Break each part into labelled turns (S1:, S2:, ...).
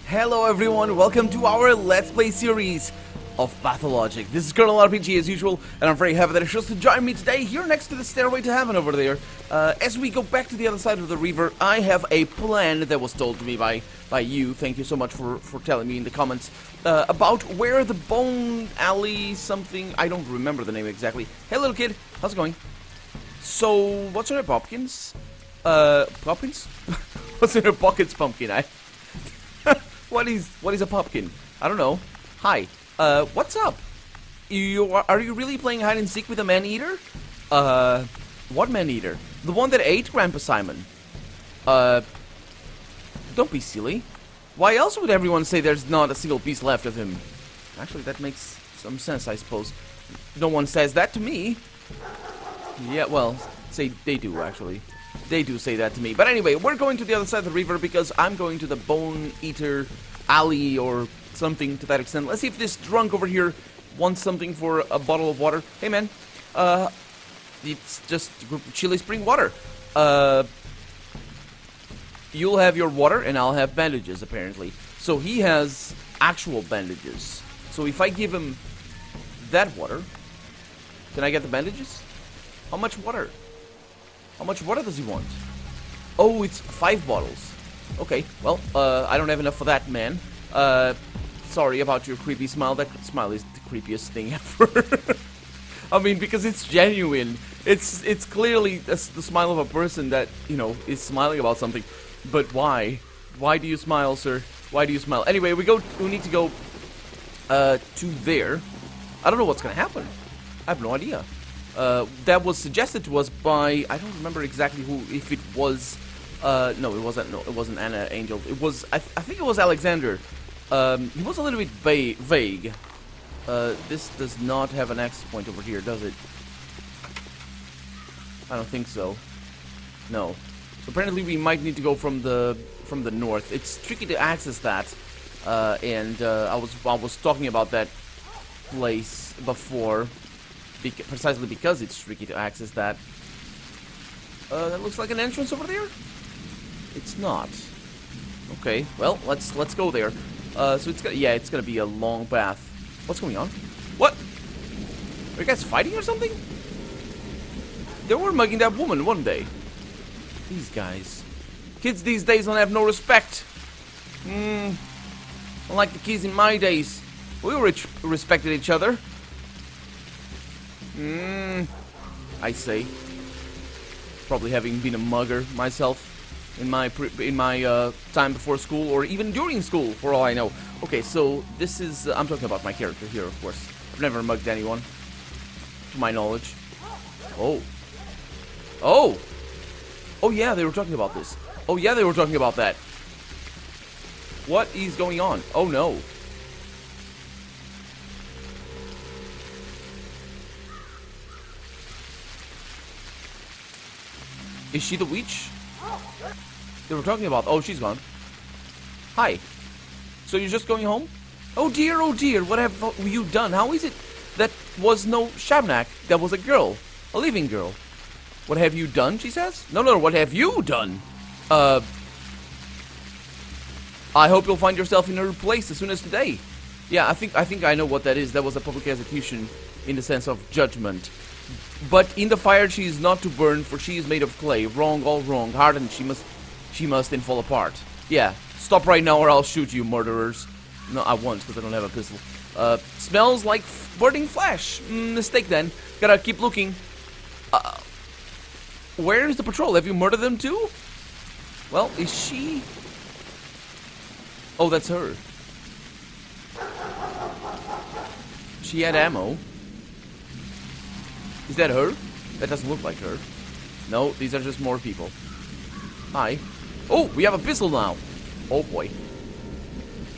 S1: Hello everyone, welcome to our Let's Play series of Pathologic. This is Colonel RPG as usual, and I'm very happy that you chose to join me today here next to the Stairway to Heaven over there. As we go back to the other side of the river, I have a plan that was told to me by you. Thank you so much for telling me in the comments about where the Bone Alley something, I don't remember the name exactly. Hey little kid, how's it going? So, what's in your pumpkins? Pumpkins? What's in your pockets, pumpkin? What is a pumpkin? I don't know. Hi. What's up? Are you really playing hide and seek with a man-eater? What man-eater? The one that ate Grandpa Simon. Don't be silly. Why else would everyone say there's not a single piece left of him? Actually, that makes some sense, I suppose. No one says that to me. Yeah, well, say they do, actually. They do say that to me. But anyway, we're going to the other side of the river because I'm going to the Bone Eater Alley or something to that extent. Let's see if this drunk over here wants something for a bottle of water. Hey, man. It's just chili spring water. You'll have your water and I'll have bandages, apparently. So he has actual bandages. So if I give him that water, can I get the bandages? How much water? How much water does he want? Oh, it's 5 bottles. Okay, well, I don't have enough for that, man. Sorry about your creepy smile. That smile is the creepiest thing ever. I mean, because it's genuine. It's clearly the smile of a person that, you know, is smiling about something. But why? Why do you smile, sir? Why do you smile? Anyway, we need to go to there. I don't know what's gonna happen. I have no idea. That was suggested to us by, I don't remember exactly who, if it was, no, it wasn't Anna Angel, it was, I think it was Alexander. He was a little bit vague. This does not have an access point over here, does it? I don't think so. No. So apparently we might need to go from the north. It's tricky to access that, and I was talking about that place before. Precisely because it's tricky to access that. That looks like an entrance over there? It's not. Okay, well, let's go there. So it's gonna be a long path. What's going on? What? Are you guys fighting or something? They were mugging that woman one day. These guys. Kids these days don't have no respect. Unlike the kids in my days. We respected each other. I say. Probably having been a mugger myself in my time before school or even during school, for all I know. Okay, so this is I'm talking about my character here, of course. I've never mugged anyone, to my knowledge. Oh yeah, they were talking about this. Oh yeah, they were talking about that. What is going on? Oh no. Is she the witch? They were talking about. Oh, she's gone. Hi. So you're just going home? Oh dear, what have you done? How is it that was no Shabnak? That was a girl. A living girl. What have you done, she says? No, what have you done? I hope you'll find yourself in her place as soon as today. Yeah, I think I know what that is. That was a public execution in the sense of judgment. But in the fire she is not to burn, for she is made of clay. Wrong, all wrong. Hardened she must then fall apart. Yeah, stop right now or I'll shoot you, murderers. No, I won't, because I don't have a pistol. Smells like burning flesh. Mistake then. Gotta keep looking. Where is the patrol? Have you murdered them too? Well, is she... Oh, that's her. She had ammo. Is that her? That doesn't look like her. No, these are just more people. Hi. Oh, we have a pistol now. Oh boy.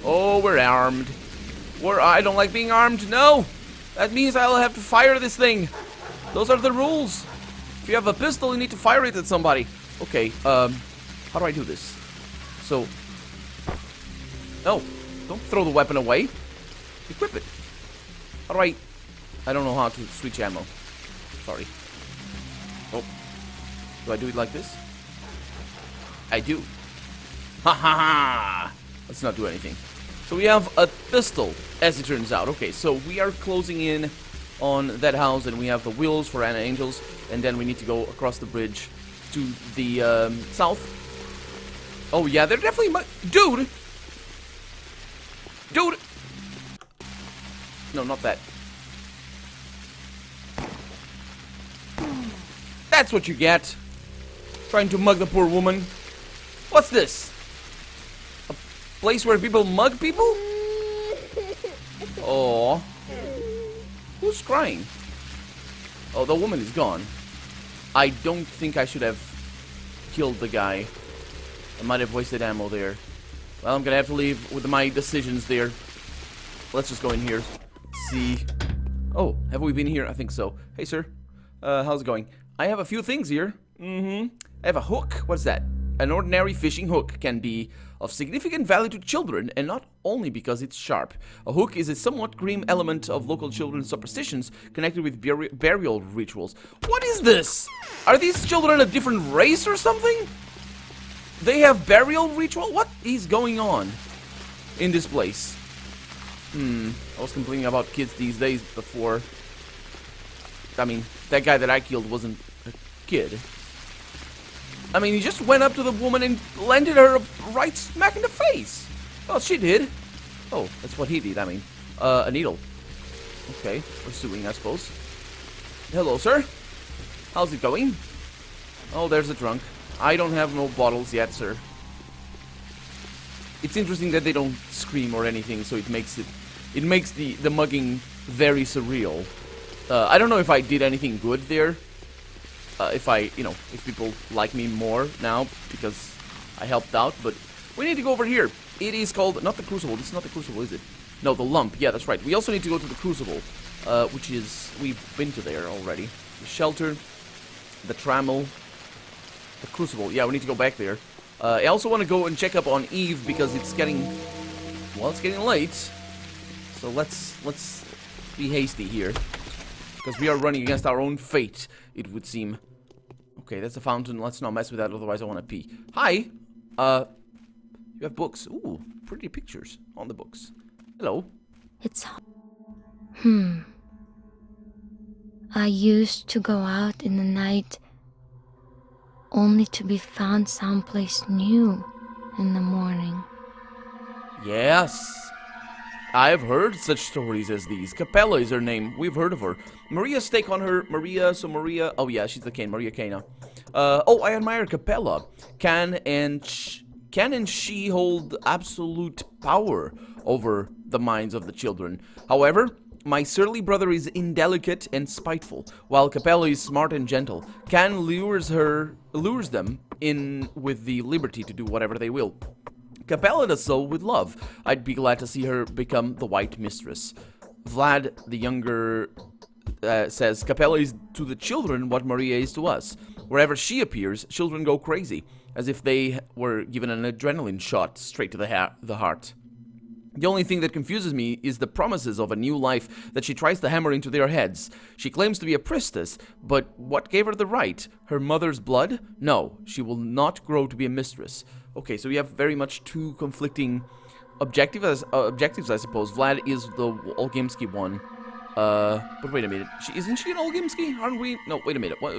S1: Oh, we're armed. I don't like being armed. No! That means I'll have to fire this thing. Those are the rules. If you have a pistol, you need to fire it at somebody. Okay, how do I do this? So... No, don't throw the weapon away. Equip it. How do I don't know how to switch ammo. Sorry. Oh. Do I do it like this? I do. Ha ha ha! Let's not do anything. So we have a pistol, as it turns out. Okay, so we are closing in on that house, and we have the wheels for Anna Angels, and then we need to go across the bridge to the south. Oh yeah, they're definitely dude! Dude! No, not that. That's what you get. Trying to mug the poor woman. What's this? A place where people mug people? Oh. Who's crying? Oh, the woman is gone. I don't think I should have killed the guy. I might have wasted ammo there. Well, I'm gonna have to leave with my decisions there. Let's just go in here. See. Oh, have we been here? I think so. Hey, sir. How's it going? I have a few things here. I have a hook. What's that? An ordinary fishing hook can be of significant value to children, and not only because it's sharp. A hook is a somewhat grim element of local children's superstitions connected with burial rituals. What is this? Are these children a different race or something? They have burial ritual? What is going on in this place? I was complaining about kids these days before. I mean, that guy that I killed wasn't a kid. I mean, he just went up to the woman and landed her right smack in the face. Well, she did. Oh, that's what he did, I mean. A needle. Okay, pursuing, I suppose. Hello, sir. How's it going? Oh, there's a trunk. I don't have no bottles yet, sir. It's interesting that they don't scream or anything, so it makes the mugging very surreal. I don't know if I did anything good there. If people like me more now because I helped out, but we need to go over here. It is called, not the Crucible. This is not the Crucible, is it? No, the Lump. Yeah, that's right. We also need to go to the Crucible, which is, we've been to there already. The Shelter, the Trammel, the Crucible. Yeah, we need to go back there. I also want to go and check up on Eve because it's getting, well, it's getting late. So let's be hasty here because we are running against our own fate, it would seem. Okay, that's a fountain. Let's not mess with that, otherwise I want to pee. Hi! You have books. Ooh, pretty pictures on the books. Hello.
S2: It's... I used to go out in the night only to be found someplace new in the morning.
S1: Yes. I've heard such stories as these. Capella is her name. We've heard of her. Maria's take on her. Maria, oh yeah, she's the Kain. Maria Kaina. Oh, I admire Capella. Can and she hold absolute power over the minds of the children. However, my surly brother is indelicate and spiteful, while Capella is smart and gentle. Can lures them in with the liberty to do whatever they will. Capella does so with love. I'd be glad to see her become the White Mistress. Vlad, the younger, says Capella is to the children what Maria is to us. Wherever she appears, children go crazy, as if they were given an adrenaline shot straight to the heart. The only thing that confuses me is the promises of a new life that she tries to hammer into their heads. She claims to be a priestess, but what gave her the right? Her mother's blood? No, she will not grow to be a mistress. Okay, so we have very much two conflicting objectives, I suppose. Vlad is the Olgimsky one. But wait a minute. Isn't she an Olgimsky? Aren't we? No, wait a minute. What,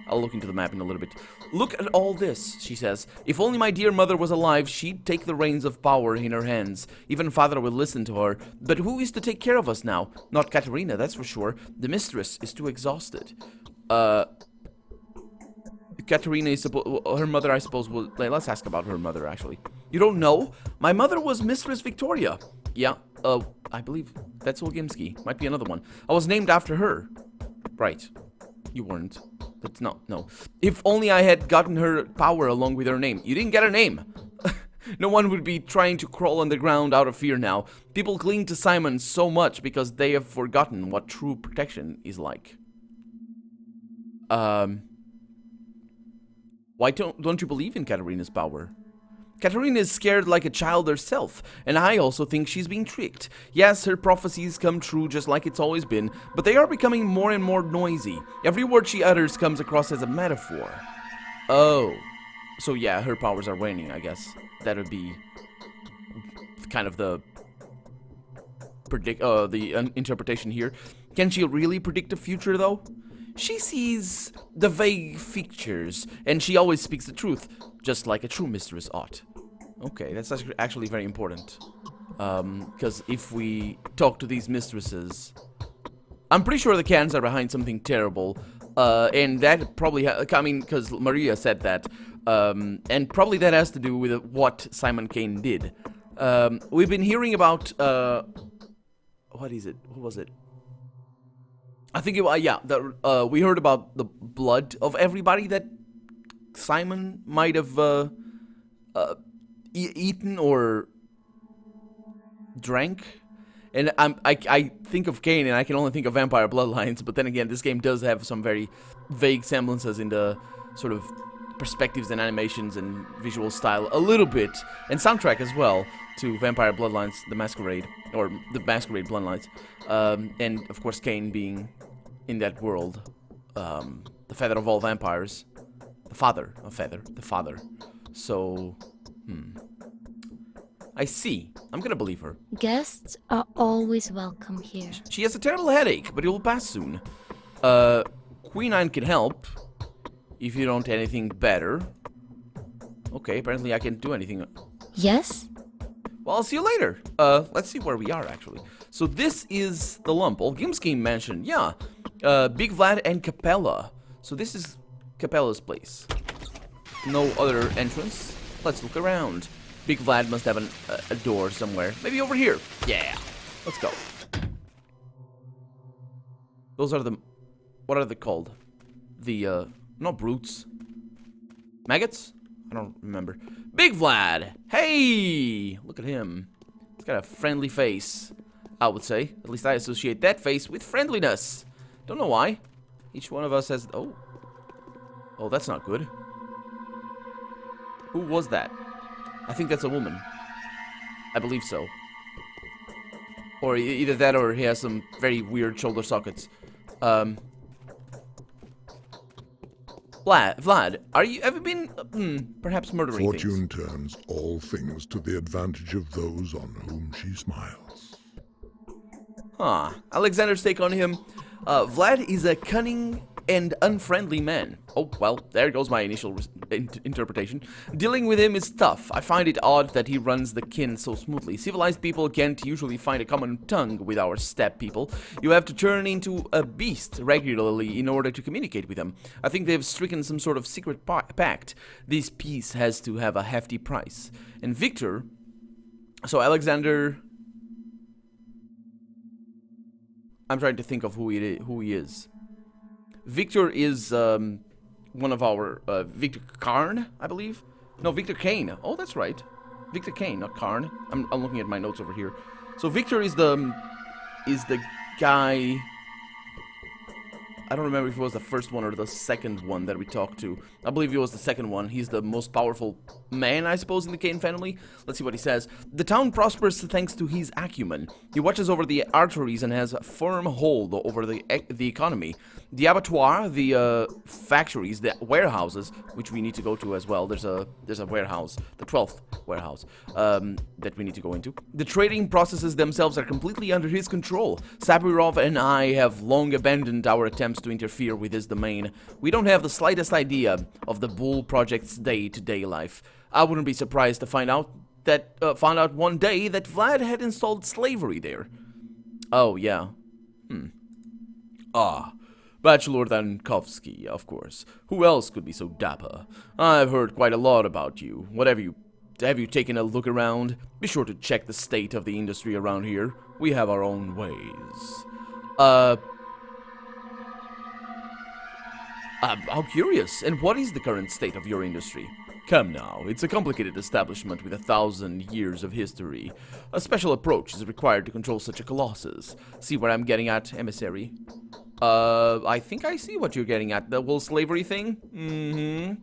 S1: I'll look into the map in a little bit. Look at all this, she says. If only my dear mother was alive, she'd take the reins of power in her hands. Even father will listen to her. But who is to take care of us now? Not Katerina, that's for sure. The mistress is too exhausted. Katerina is her mother, I suppose, will... Let's ask about her mother, actually. You don't know? My mother was Mistress Victoria. Yeah, I believe that's Olgimsky. Might be another one. I was named after her. Right. You weren't. That's not, no. If only I had gotten her power along with her name. You didn't get her name. No one would be trying to crawl on the ground out of fear now. People cling to Simon so much because they have forgotten what true protection is like. Why don't you believe in Katerina's power? Katerina is scared like a child herself, and I also think she's being tricked. Yes, her prophecies come true just like it's always been, but they are becoming more and more noisy. Every word she utters comes across as a metaphor. Oh. So yeah, her powers are waning, I guess. That would be kind of the interpretation here. Can she really predict the future, though? She sees the vague features, and she always speaks the truth, just like a true mistress ought. Okay, that's actually very important. Because if we talk to these mistresses, I'm pretty sure the Kains are behind something terrible. And that probably, because Maria said that. And probably that has to do with what Simon Kain did. We've been hearing about, what is it? What was it? I think it, we heard about the blood of everybody that Simon might have, eaten or drank. And I think of Kain, and I can only think of vampire bloodlines, but then again, this game does have some very vague semblances in the sort of perspectives and animations and visual style a little bit, and soundtrack as well, to Vampire Bloodlines, The Masquerade, or The Masquerade Bloodlines, and of course Kain being in that world, the feather of all vampires, the father of Feather, the father. So, I see. I'm gonna believe her.
S2: Guests are always welcome here.
S1: She has a terrible headache, but it will pass soon. Queen Anne can help. If you don't anything better. Okay, apparently I can't do anything.
S2: Yes?
S1: Well, I'll see you later. Let's see where we are, actually. So this is the lump. Old Gimski mentioned, yeah. Big Vlad and Capella. So this is Capella's place. No other entrance. Let's look around. Big Vlad must have a door somewhere. Maybe over here. Yeah. Let's go. Those are the... What are they called? The, not brutes. Maggots? I don't remember. Big Vlad! Hey! Look at him. He's got a friendly face, I would say. At least I associate that face with friendliness. Don't know why. Each one of us has... Oh. Oh, that's not good. Who was that? I think that's a woman. I believe so. Or either that or he has some very weird shoulder sockets. Vlad, have you been, perhaps murdering
S3: Fortune
S1: things?
S3: turns all things to the advantage of those on whom she smiles.
S1: Huh. Alexander's take on him. Vlad is a cunning and unfriendly man. Oh, well, there goes my initial interpretation. Dealing with him is tough. I find it odd that he runs the kin so smoothly. Civilized people can't usually find a common tongue with our steppe people. You have to turn into a beast regularly in order to communicate with them. I think they've stricken some sort of secret pact. This peace has to have a hefty price. And Victor... So Alexander... I'm trying to think of who he is. Victor is one of our Victor Karn, I believe. No, Victor Kain. Oh, that's right. Victor Kain, not Karn. I'm looking at my notes over here. So Victor is the guy. I don't remember if it was the first one or the second one that we talked to. I believe it was the second one. He's the most powerful man, I suppose, in the Kain family. Let's see what he says. The town prospers thanks to his acumen. He watches over the arteries and has a firm hold over the economy. The Abattoir, the factories, the warehouses, which we need to go to as well. There's a warehouse, the 12th warehouse, that we need to go into. The trading processes themselves are completely under his control. Sabirov and I have long abandoned our attempts to interfere with his domain. We don't have the slightest idea of the Bull Project's day-to-day life. I wouldn't be surprised to find out one day that Vlad had installed slavery there. Oh, yeah. Bachelor Dankovsky, of course. Who else could be so dapper? I've heard quite a lot about you. Have you taken a look around? Be sure to check the state of the industry around here. We have our own ways. How curious. And what is the current state of your industry? Come now, it's a complicated establishment with 1,000 years of history. A special approach is required to control such a colossus. See where I'm getting at, emissary? I think I see what you're getting at. The whole slavery thing?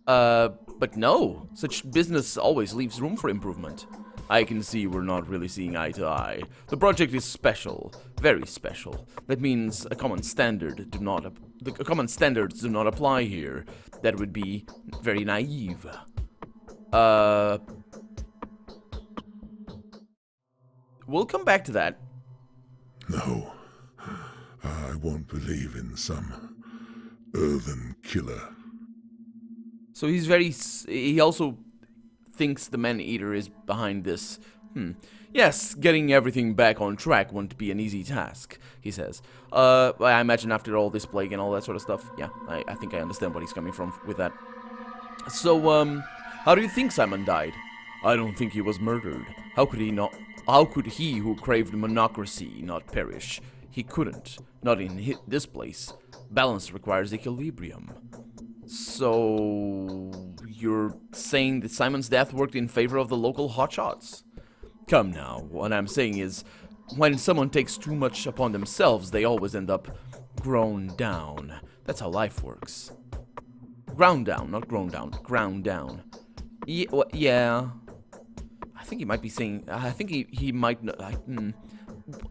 S1: But no, such business always leaves room for improvement. I can see we're not really seeing eye to eye. The project is special, very special. That means common standards do not apply here. That would be very naive. we'll come back to that.
S3: No, I won't believe in some earthen killer.
S1: So he also thinks the man-eater is behind this. Yes, getting everything back on track won't be an easy task, he says. I imagine after all this plague and all that sort of stuff, yeah, I think I understand what he's coming from with that. So, how do you think Simon died? I don't think he was murdered. How could he who craved monocracy not perish? He couldn't. Not in this place. Balance requires equilibrium. So, you're saying that Simon's death worked in favor of the local hotshots? Come now, what I'm saying is, when someone takes too much upon themselves, they always end up grown down. That's how life works. Ground down, not grown down. Ground down. Yeah. I think he might be saying... I think he might...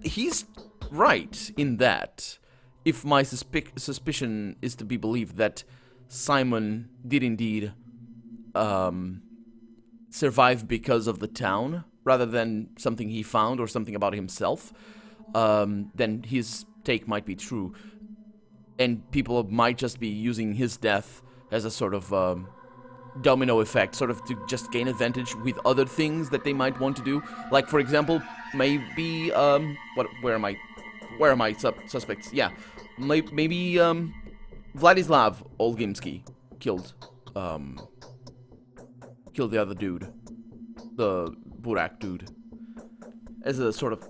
S1: He's right in that. If my suspicion is to be believed that Simon did indeed survive because of the town, rather than something he found or something about himself, then his take might be true. And people might just be using his death as a sort of domino effect, sort of to just gain advantage with other things that they might want to do. Like, for example, maybe, where are my suspects? Yeah, maybe, Vladislav Olgimsky killed the other dude. The Burak dude. As a sort of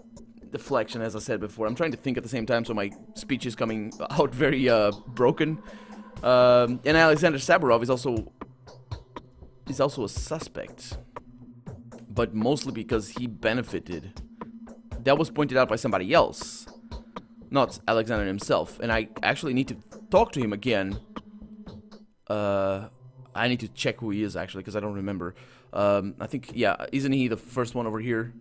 S1: deflection, as I said before. I'm trying to think at the same time, so my speech is coming out very, broken. And Alexander Saburov is also a suspect. But mostly because he benefited. That was pointed out by somebody else. Not Alexander himself. And I actually need to talk to him again. I need to check who he is, actually, because I don't remember. I think, yeah, isn't he the first one over here?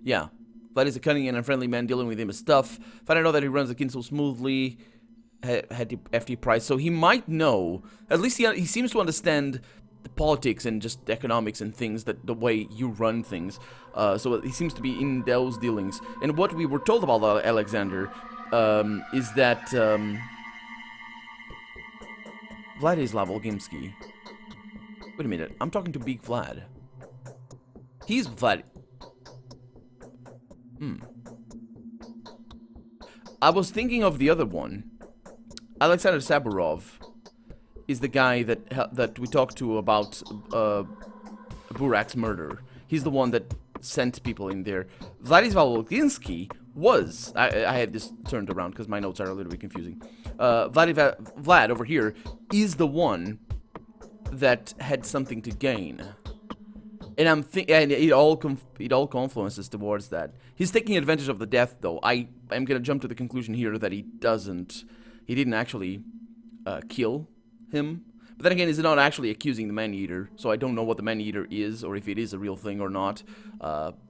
S1: Yeah. Vlad is a cunning and unfriendly man dealing with him as stuff. If I don't know that he runs the kin so smoothly, had the FT price, so he might know. At least he seems to understand the politics and just economics and things, that the way you run things. So he seems to be in those dealings. And what we were told about Alexander is that Vladislav Olgimsky. Wait a minute, I'm talking to Big Vlad. He's Vlad. I was thinking of the other one. Alexander Saburov is the guy that we talked to about Burak's murder. He's the one that sent people in there. Vladislav Olginsky was... I had this turned around because my notes are a little bit confusing. Vlad over here is the one that had something to gain. And and it all confluences towards that. He's taking advantage of the death, though. I'm gonna jump to the conclusion here that he didn't actually kill him. But then again, he's not actually accusing the man-eater, so I don't know what the man-eater is, or if it is a real thing or not.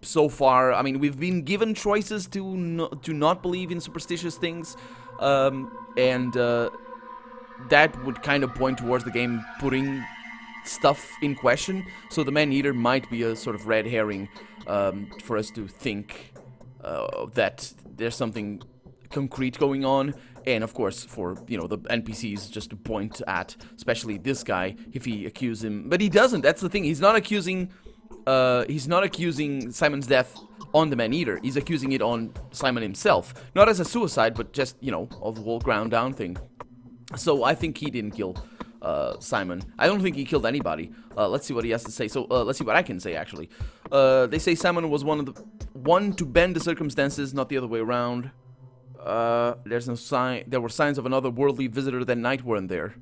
S1: So far, I mean, we've been given choices to not believe in superstitious things, and that would kind of point towards the game putting stuff in question. So the man-eater might be a sort of red herring for us to think that there's something concrete going on. And of course, for, you know, the NPCs just to point at, especially this guy, if he accuses him. But he doesn't. That's the thing. He's not accusing Simon's death on the man-eater. He's accusing it on Simon himself. Not as a suicide, but just, you know, of the whole ground down thing. So I think he didn't kill Simon. I don't think he killed anybody. Let's see what he has to say. So let's see what I can say, actually. They say Simon was one to bend the circumstances, not the other way around. There's no sign. There were signs of another worldly visitor that night, weren't there?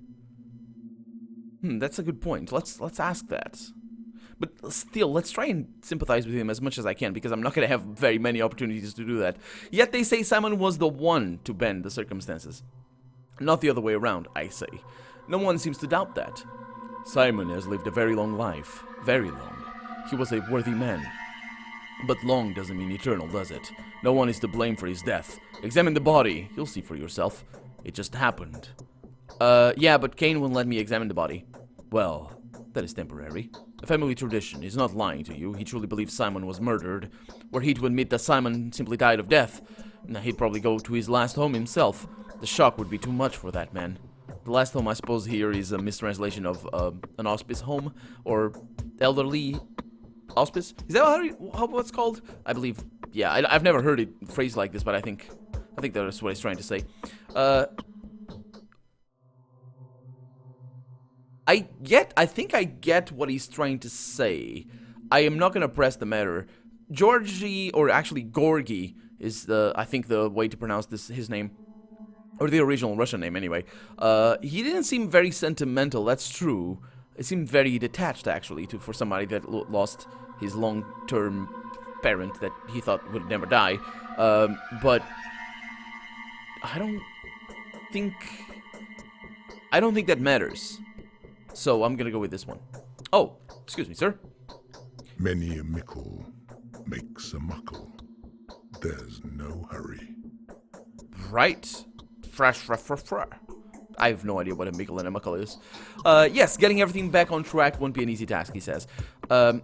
S1: That's a good point. Let's ask that. But still, let's try and sympathize with him as much as I can, because I'm not going to have very many opportunities to do that. Yet they say Simon was the one to bend the circumstances. Not the other way around, I say. No one seems to doubt that. Simon has lived a very long life. Very long. He was a worthy man. But long doesn't mean eternal, does it? No one is to blame for his death. Examine the body. You'll see for yourself. It just happened. Yeah, but Cain won't let me examine the body. Well, that is temporary. A family tradition. He's not lying to you. He truly believes Simon was murdered. Were he to admit that Simon simply died of death, he'd probably go to his last home himself. The shock would be too much for that man. The last home, I suppose, here is a mistranslation of an hospice home, or elderly hospice. Is that how what's called? I believe. Yeah, I've never heard it phrased like this, but I think that's what he's trying to say. I think I get what he's trying to say. I am not gonna press the matter. Georgie, or actually Gorgi, is I think the way to pronounce his name. Or the original Russian name, anyway. He didn't seem very sentimental, that's true. It seemed very detached, actually, for somebody that lost his long-term parent that he thought would never die. But I don't think that matters. So I'm gonna go with this one. Oh, excuse me, sir.
S3: Many a mickle makes a muckle. There's no hurry.
S1: Right. Fresh. I have no idea what a mickle and a muckle is. Yes, getting everything back on track won't be an easy task, he says. I'd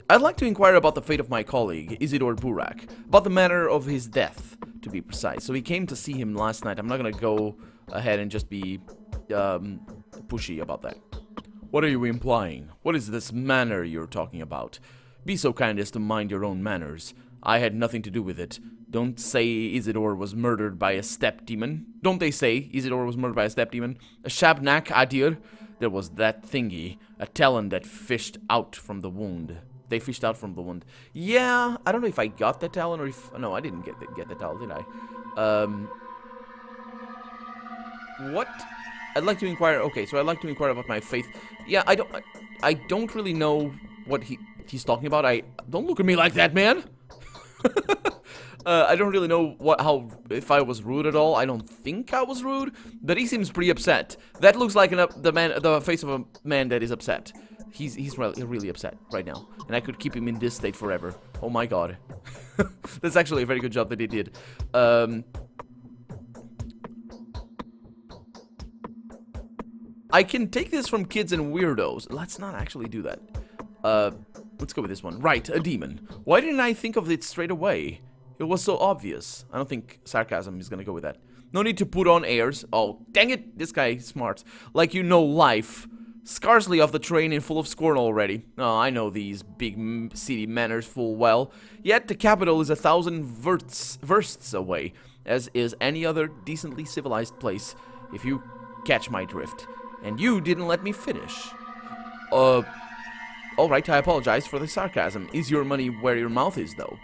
S1: like to inquire about the fate of my colleague, Isidore Burak. About the manner of his death, to be precise. So he came to see him last night. I'm not gonna go ahead and just be pushy about that. What are you implying? What is this manner you're talking about? Be so kind as to mind your own manners. I had nothing to do with it. Don't say Isidore was murdered by a step demon. Don't they say Isidore was murdered by a step demon? A shabnak adir? There was that thingy, a talon that fished out from the wound. They fished out from the wound. Yeah, I don't know if I got that talon or if... No, I didn't get the talon, did I? What? I'd like to inquire... Okay, so I'd like to inquire about my faith. Yeah, I don't really know what he's talking about. Don't look at me like that, man! I don't really know if I was rude at all. I don't think I was rude, but he seems pretty upset. That looks like the face of a man that is upset. He's really upset right now, and I could keep him in this state forever. Oh my god. That's actually a very good job that he did. I can take this from kids and weirdos. Let's not actually do that. Let's go with this one. Right, a demon. Why didn't I think of it straight away? It was so obvious. I don't think sarcasm is gonna go with that. No need to put on airs. Oh, dang it. This guy is smart. Like you know life. Scarcely off the train and full of scorn already. Oh, I know these big city manners full well. Yet the capital is 1,000 versts away, as is any other decently civilized place, if you catch my drift. And you didn't let me finish. Alright, I apologize for the sarcasm. Is your money where your mouth is, though?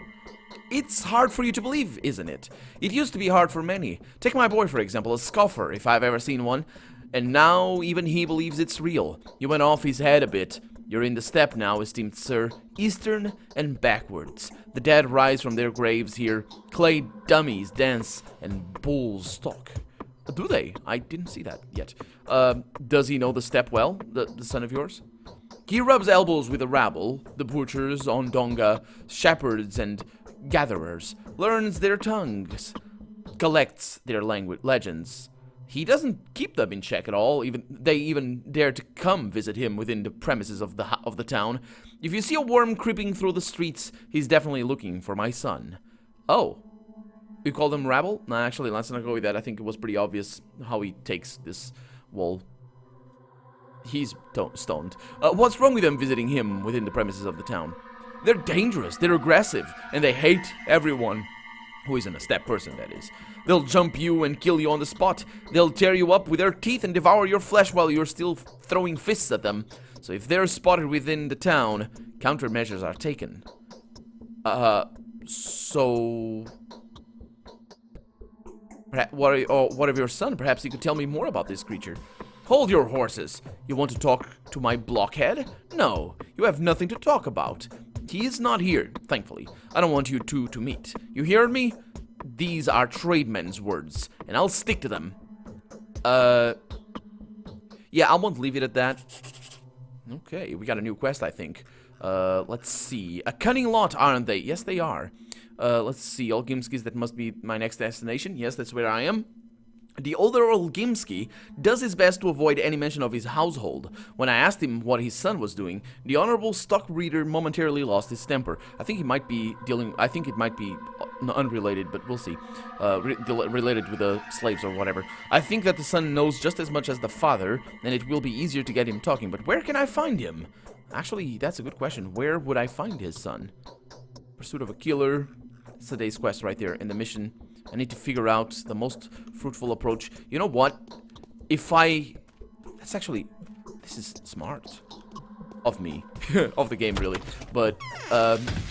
S1: It's hard for you to believe, isn't it? It used to be hard for many. Take my boy, for example, a scoffer, if I've ever seen one. And now even he believes it's real. You went off his head a bit. You're in the steppe now, esteemed sir. Eastern and backwards. The dead rise from their graves here. Clay dummies dance and bulls stalk. Do they? I didn't see that yet. Does he know the steppe well, the son of yours? He rubs elbows with the rabble, the butchers, Ondonga, shepherds, and gatherers, learns their tongues, collects their legends. He doesn't keep them in check at all. They even dare to come visit him within the premises of the town. If you see a worm creeping through the streets, he's definitely looking for my son. Oh. You call them rabble? No, actually, let's not go with that. I think it was pretty obvious how he takes this wall. He's stoned. What's wrong with them visiting him within the premises of the town? They're dangerous, they're aggressive, and they hate everyone. Who isn't a step person, that is. They'll jump you and kill you on the spot. They'll tear you up with their teeth and devour your flesh while you're still throwing fists at them. So if they're spotted within the town, countermeasures are taken. So... what of your son? Perhaps you could tell me more about this creature. Hold your horses. You want to talk to my blockhead? No, you have nothing to talk about. He is not here, thankfully. I don't want you two to meet. You hear me? These are tradesmen's words, and I'll stick to them. Yeah, I won't leave it at that. Okay, we got a new quest, I think. Let's see. A cunning lot, aren't they? Yes, they are. Let's see. Olgimskis, that must be my next destination. Yes, that's where I am. The older Olgimsky does his best to avoid any mention of his household. When I asked him what his son was doing, the honorable stock reader momentarily lost his temper. I think it might be unrelated, but we'll see. Related with the slaves or whatever. I think that the son knows just as much as the father, and it will be easier to get him talking. But where can I find him? Actually, that's a good question. Where would I find his son? Pursuit of a killer. It's today's quest right there in the mission. I need to figure out the most fruitful approach. You know what? If I... This is smart. Of me. Of the game, really. But,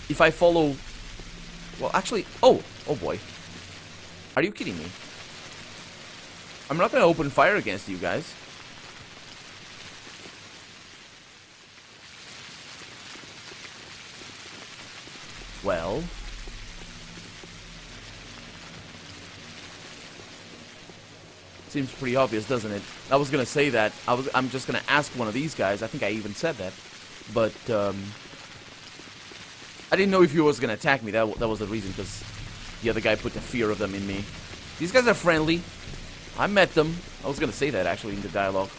S1: if I follow... Well, actually... Oh boy. Are you kidding me? I'm not gonna open fire against you guys. Well... Seems pretty obvious, doesn't it? I was gonna say that. I'm just gonna ask one of these guys. I think I even said that. But, I didn't know if he was gonna attack me. That was the reason, because the other guy put the fear of them in me. These guys are friendly. I met them. I was gonna say that, actually, in the dialogue.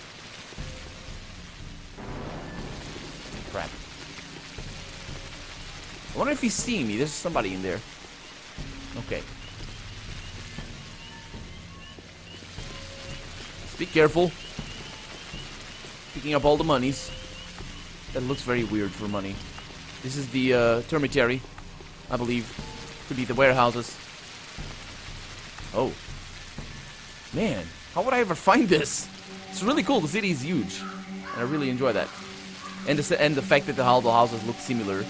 S1: Crap. I wonder if he's seeing me. There's somebody in there. Okay. Be careful. Picking up all the monies. That looks very weird for money. This is the termitary, I believe. Could be the warehouses. Oh. Man, how would I ever find this? It's really cool. The city is huge. And I really enjoy that. And the fact that all the houses look similar.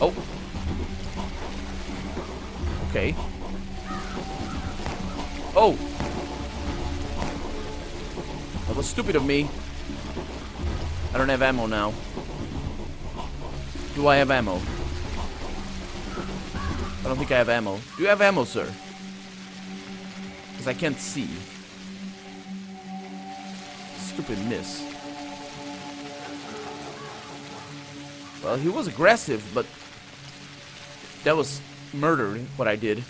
S1: Oh. Okay. Oh! That was stupid of me. I don't have ammo now. Do I have ammo? I don't think I have ammo. Do you have ammo, sir? Because I can't see. Stupid miss. Well, he was aggressive, but that was murder, what I did.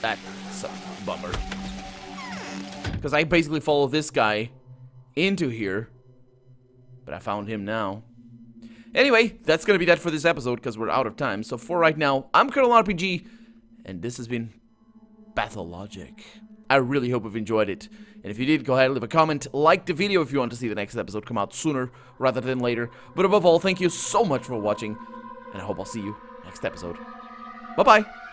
S1: That's a bummer. Because I basically followed this guy into here. But I found him now. Anyway, that's going to be that for this episode because we're out of time. So for right now, I'm Colonel RPG. And this has been Pathologic. I really hope you've enjoyed it. And if you did, go ahead and leave a comment. Like the video if you want to see the next episode come out sooner rather than later. But above all, thank you so much for watching. And I hope I'll see you next episode. Bye-bye.